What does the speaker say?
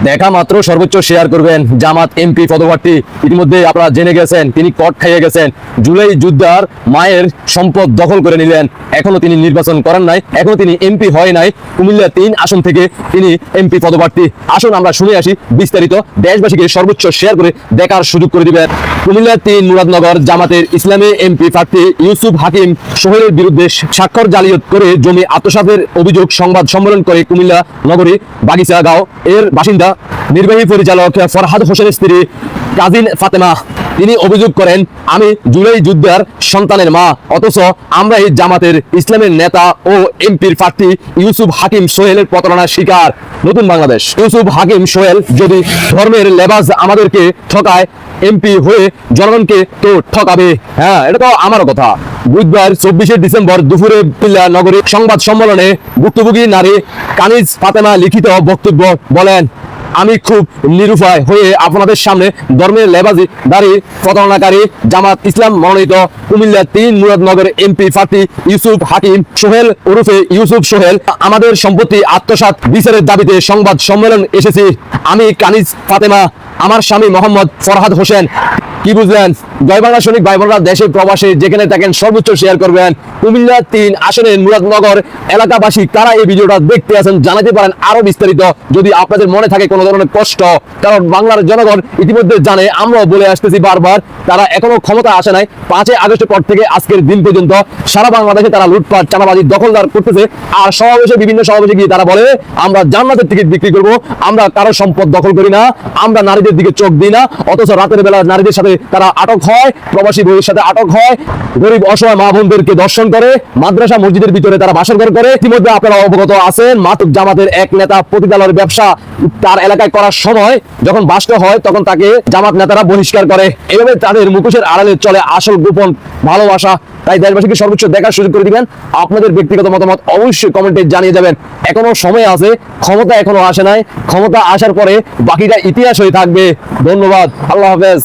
দেখা মাত্র সর্বোচ্চ শেয়ার করবেন। জামাত এমপি পদপ্রার্থী ইতিমধ্যে আপনারা জেনে গেছেন তিনি কট খাইয়ে গেছেন। জুলাই যোদ্ধার মায়ের সম্পদ দখল করে নিলেন। এখনো তিনি নির্বাচন করেন নাই, এখনো তিনি এমপি হয় নাই। কুমিল্লা 3 আসন থেকে তিনি এমপি পদপ্রার্থী। আসুন আমরা শুনে আসি বিস্তারিত। দেশবাসীকে সর্বোচ্চ শেয়ার করে দেখার সুযোগ করে দিবেন। কুমিল্লা 3 মুরাদনগর জামাতের ইসলামী এমপি প্রার্থী ইউসুফ হাকিম সোহেলের বিরুদ্ধে স্বাক্ষর জালিয়াত করে জমি আত্মসাতের অভিযোগ সংবাদ সম্মেলন করে কুমিল্লা নগরী বাগিচা গাঁও এর বাসিন্দা নির্বাহী পরিচালক ফরহাদ হোসেনের স্ত্রী কাজিন ফাতেমা। তিনি অভিযোগ করেন, আমি জুলাই যোদ্ধার সন্তানের মা, অথচ আমরা এই জামাতের ইসলামের নেতা ও এমপির প্রার্থী ইউসুফ হাকিম সোহেলের প্রতারণার শিকার। নতুন বাংলাদেশ। ইউসুফ হাকিম সোহেল যদি ধর্মের লেবাস আমাদেরকে ঠকায়, এমপি হয়ে জনগণকে তো ঠকাবে। হ্যাঁ, এটা তো আমারও কথা। বুধবার 24শে ডিসেম্বর দুপুরে কুমিল্লা নগরী সংবাদ সম্মেলনে ভুক্তভোগী নারী কানিজ ফাতেমা লিখিত বক্তব্য বলেন, আমি খুব নিরুপায় হয়ে আপনাদের সামনে ধর্মের লেবাজি দাঁড়িয়ে প্রতারণাকারী জামাত ইসলাম মনোনীত কুমিল্লা 3 মুরাদনগর এমপি প্রার্থী ইউসুফ হাকিম সোহেল ওরফে ইউসুফ সোহেল আমাদের সম্পত্তি আত্মসাৎ বিচারের দাবিতে সংবাদ সম্মেলন এসেছি। আমি কানিজ ফাতেমা, আমার স্বামী মোহাম্মদ ফরহাদ হোসেন। কি বুঝলেন? জয় বাংলা সৈনিক ভাই বোনরা দেশে প্রবাসে যেখানে থাকেন সর্বোচ্চ শেয়ার করবেন। কুমিল্লা 3 আসনের মুরাদনগর এলাকাবাসী কারা এই ভিডিওটা দেখতে আছেন জানাতে পারেন আরো বিস্তারিত, যদি আপনাদের মনে থাকে কোনো ধরনের কষ্ট। কারণ বাংলার জনগণ ইতিমধ্যে জানে, আমরাও বলে আসতেছি বারবার, তারা এখনো ক্ষমতা আসে নাই। 5 আগস্টের পর থেকে আজকের দিন পর্যন্ত সারা বাংলাদেশে তারা লুটপাট চাঁদাবাজি দখলদার করতেছে। আর সমাবেশে বিভিন্ন সমাবেশে গিয়ে তারা বলে, আমরা জান্নাতের টিকিট বিক্রি করব, আমরা কারো সম্পদ দখল করি না, আমরা নারীদের দিকে চোখ দিই না। অথচ রাতের বেলা নারীদের সাথে তারা আটক হয়, প্রবাসী বইয়ের সাথে আটক হয়, গরিব অসহায় মা বোনদেরকে দর্শন করে, মাদ্রাসা মসজিদের ভিতরে তারা বাসরঘর করে। ইতিমধ্যে আপনারা অবগত আছেন, মাতুক জামাতের এক নেতা পতিতালয়ের ব্যবসা তার এলাকায় করার সময় যখন বাস্ত হয় তখন তাকে জামাত নেতারা বহিষ্কার করে। এভাবে তাদের মুখোশের আড়ালে চলে আসল গোপন ভালোবাসা। তাই দেশবাসীকে সর্বোচ্চ দেখার সুযোগ করে দিবেন। আপনাদের ব্যক্তিগত মতামত অবশ্যই কমেন্টে জানিয়ে যাবেন। এখনো সময় আছে, ক্ষমতা এখনো আসে নাই। ক্ষমতা আসার পরে বাকিটা ইতিহাস হয়ে থাকবে। ধন্যবাদ, আল্লাহ হাফেজ।